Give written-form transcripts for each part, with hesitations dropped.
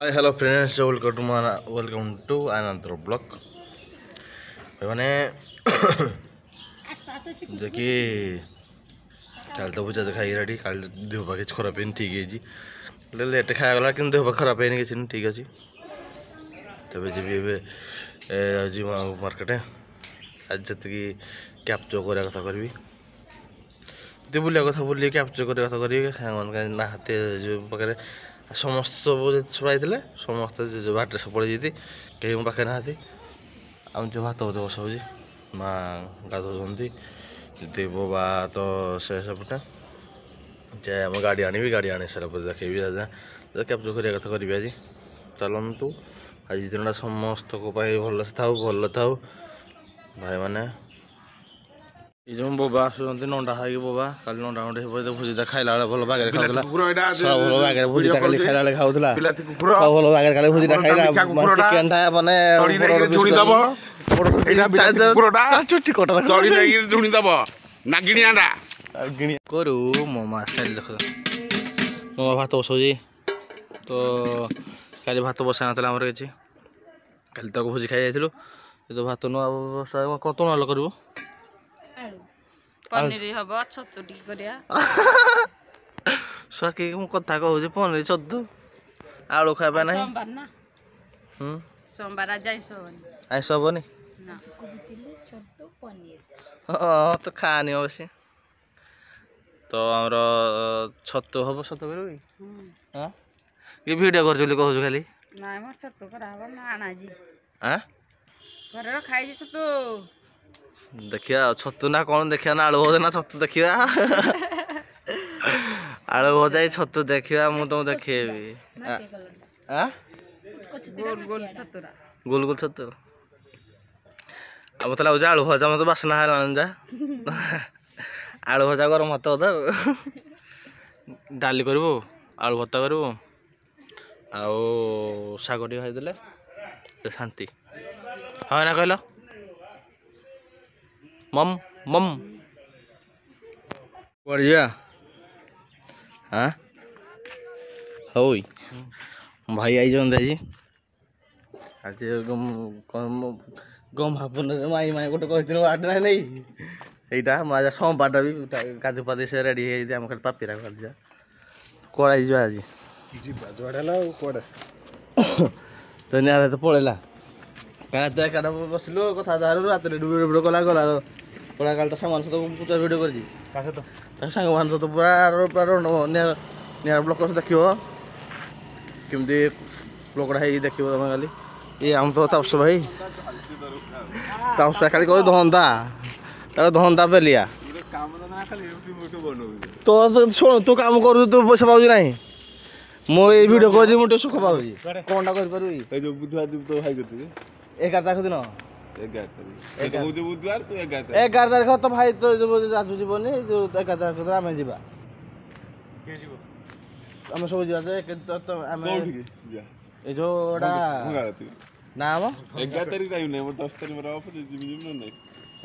Hi, hello friends, welcome to another vlog. मैंने देखिए काल तो पूजा देखा रेडी काल देह पा कि खराब है ठीक है जी लेट खाया गला कि देह पा खराब है कि ठीक अच्छे तब जी मार्केट आज जी कैप्चर करा कथा करी बुलिया कथा बुल कैप्चर करा कथा करी नाते जो पाखे समस्त सब छुआई समस्त बाटे सब पड़े जाती कहीं मो पाखे नहाती आम जो भात भात बसाऊँ माँ गाधौंट बोबा तो से सबटा जे आम गाड़ी आनी गाड़ी आनी सारा देखेबी कैप्चर करा कथा करी आज चलतु आज दिन समस्त को भल से भल था भाई मैंने ये जो बोबा आसुँच नंडा खाई बोबा काली नंडा खंडे भोजिटा खाइला भल बागे खाऊला सब भल बागे भोजिटा खाली खाइला खाऊला सब भल बागे खाली भोजिटा खाइला चिकेन टा माने चुट्टी कटा चढ़ी नहीं झुणी दब नागिणी आंडा करू मोमा स्टाइल देख मोमा भात बसाऊँ तो काली भात बसा ना आमर किसी काली तक भोजी खाई जाइलु तो भात नुआ बसा कत नाल करू पनीर हबो छतु टी करिया सके मु कथा कहू पनीर छतु आलू खाइबा नहीं सोमवार ना सोमवार आज आइस हेनी ना छतु पनीर हाँ तो खानी अवश्य तो आमर छतु हम छतु कर हाँ ये वीडियो कर कहूँ खाली ना म छतु करा हबो ना आना जी हाँ घर खाई छतु देखिया छतु ना कौन देखिया ना आलू भजा ना छतु देखिया आलू भजा छतु देखिया मु तुम देखेबी गोल गोल छतुरा गोल गोल छतु अब मतलब लगे आलू भजा मत बासना है जा आलू भजा गरम भात तो डाली कर आलू भत्ता कर शाग टे खाईदे शांति हाँ ना कहल मम मम बढ़िया हाँ हो भाई आई जी आज गम भापन माई माई गोटे कहती बाटे ना नहीं यहीटा मैं सोमवार भी काजू पादी से रेडी आम खाली पापीरा कर कड़ाई जा आज तो निया तो पड़ेगा क्या बसलु कथा रात भिडियो कला गला पूरा काल सांग सहित पूजा भिडियो कर सांग मान सहित पूरा निहार ब्लक देख केमती ब्लकटा है देख तुम खाली ये आम तो तापस भाई तापस खाली कह धंदा धंदा पेलिया तो शुण तू काम कर तू पैसा पाऊँ ना मुझे भिडियो कर मुझे सुख पाऊँ कौन टा कर 11 तारीख दिन 11 तारीख तो भाई तो राजू जीवन जो 11 तारीख आम जा आम सब जो ना 11 तारीख 10 तारीख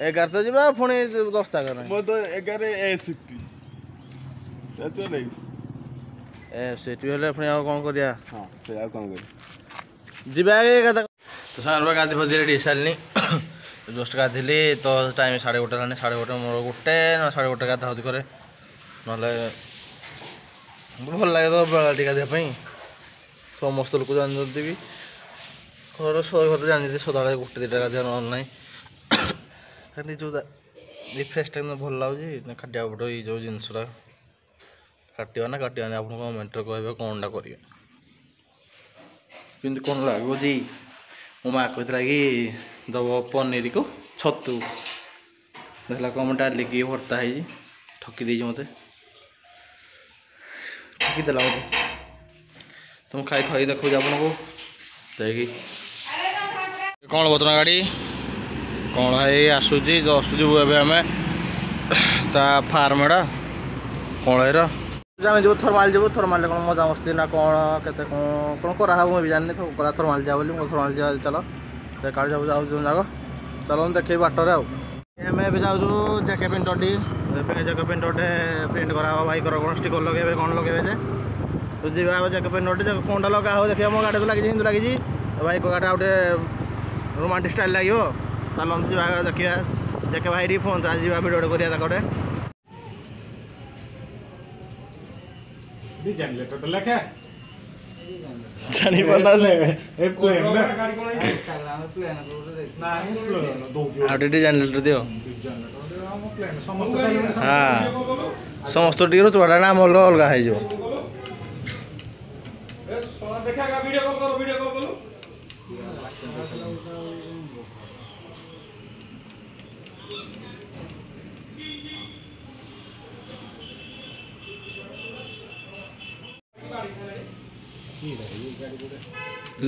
11 तो जा पुणी 10 तारीख सीटी हेल्ले पुणी कौन कर तो सारे गाधी फजी रेडी सारे जस्ट गाधिली तो टाइम 1:30 है 1:30 मोर गोटे ना 1:30 गाधा गाधि करे ना भल लगे तो बेलाटी गाधियापाई समस्त लोग जानते भी घर शहे घर जानते सदा गोटे 2टा गाधिया ना खाली जो रिफ्रेश भल लगे खाटिया पट ये जो जिनसा काटा ना काटा आप कमेंट कहे कौन टा करेंगे किंतु कौन लगे जी मो माँ कहला कि दब पनीर को छतु देखला कम डाल की भर्ता है ठकी दे मत ठकीदेला मत तुम खाई खाई देखो आपन को देखी कौन बतना गाड़ी कौन है आसूची जो आसूची आम फार्म एटा कौन है जो थर्माल जो थर्माल कौन मजा मस्ती ना कौन के कौन करा मुझे जानी तो थर्माल जा बोली थर्माल जा चलो काड़ जाऊ जाऊ जाग चलो देखे बाटर आम जाऊँ जैके पेंटर टी जैके पेंटर प्रिंट करा भाई कौन स्टिकर लगे कौन लगे जे तो जी जगह पे नोटे जगह कौनटा लगा हो देखिए मो गाड़ी तो लगी हिंदू लगी तो भाई को गाड़ी गोटे रोमांटिक स्टाइल लगे चलते जी देखिए जके भाई फोन तो आज भिडियो गोटे करा गोटे जानी पाना डिजाइन लेटर दियो हाँ समस्त टी चुड़ा नाम अलग अलग हो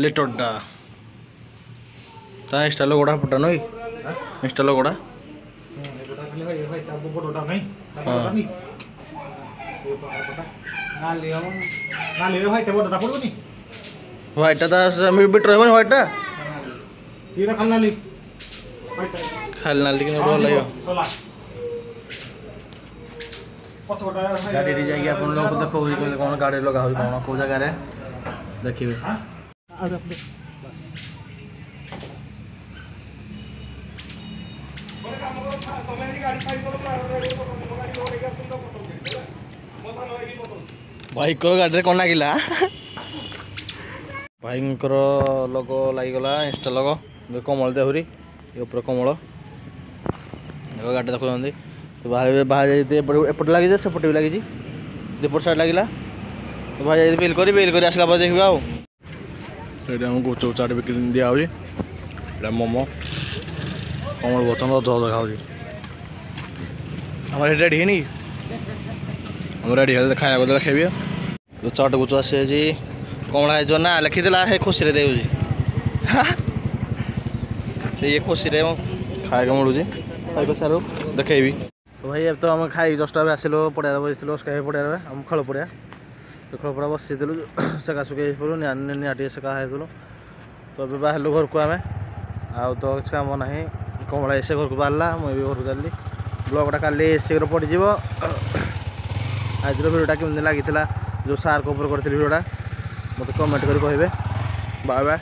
लेटरटा ता इंस्टा लोगोड़ा पटा नई इंस्टा लोगोड़ा व्हाइट बिट रहा व्हाइट खाली नाली कि भल लगे गाड़ी जाकि आप लोग देखो कौन गाड़ी लगा हो कौन कौ जगार देखिए भाई गाड़ी कौन लगिला भाई लोग लगिगला इंस्टा लोग कमल देहुरी ऊपर कमल गाड़ी देखुं तो बाहर बाहर एपट लगी सेपटे भी लगी दीपट साइड लगिला तो भाई बिल कर आसला देखा आम गुपचुप चाट बिक्री दिया मोमो कमल बर्तन रज देखा आम रेडी है हम रेडी है खाया देखेबी तो चाट गुच आसी कमला जो ना लिखीला है खुशी दे ये खुशी खाया मिलूँ खाई सारू देखेबी तो भाई अब तो आम खाई 10टा आसिलु पड़िया बसलु स्काई पड़िया आम खेल पड़िया तो खेल पड़ा बसलु सेका सुखी पड़ू निटी सेका खाइलु तो बाहर घर को आम आ तो किसी कम ना कमला एसे घर को बाहर मुझे घर को चलि ब्लॉगटा काली शीघ्र पड़ज आज भिडियोटा केमती लगी जो सार को ऊपर करी भिडियोटा मत कमेंट कर कहे बाय बाय।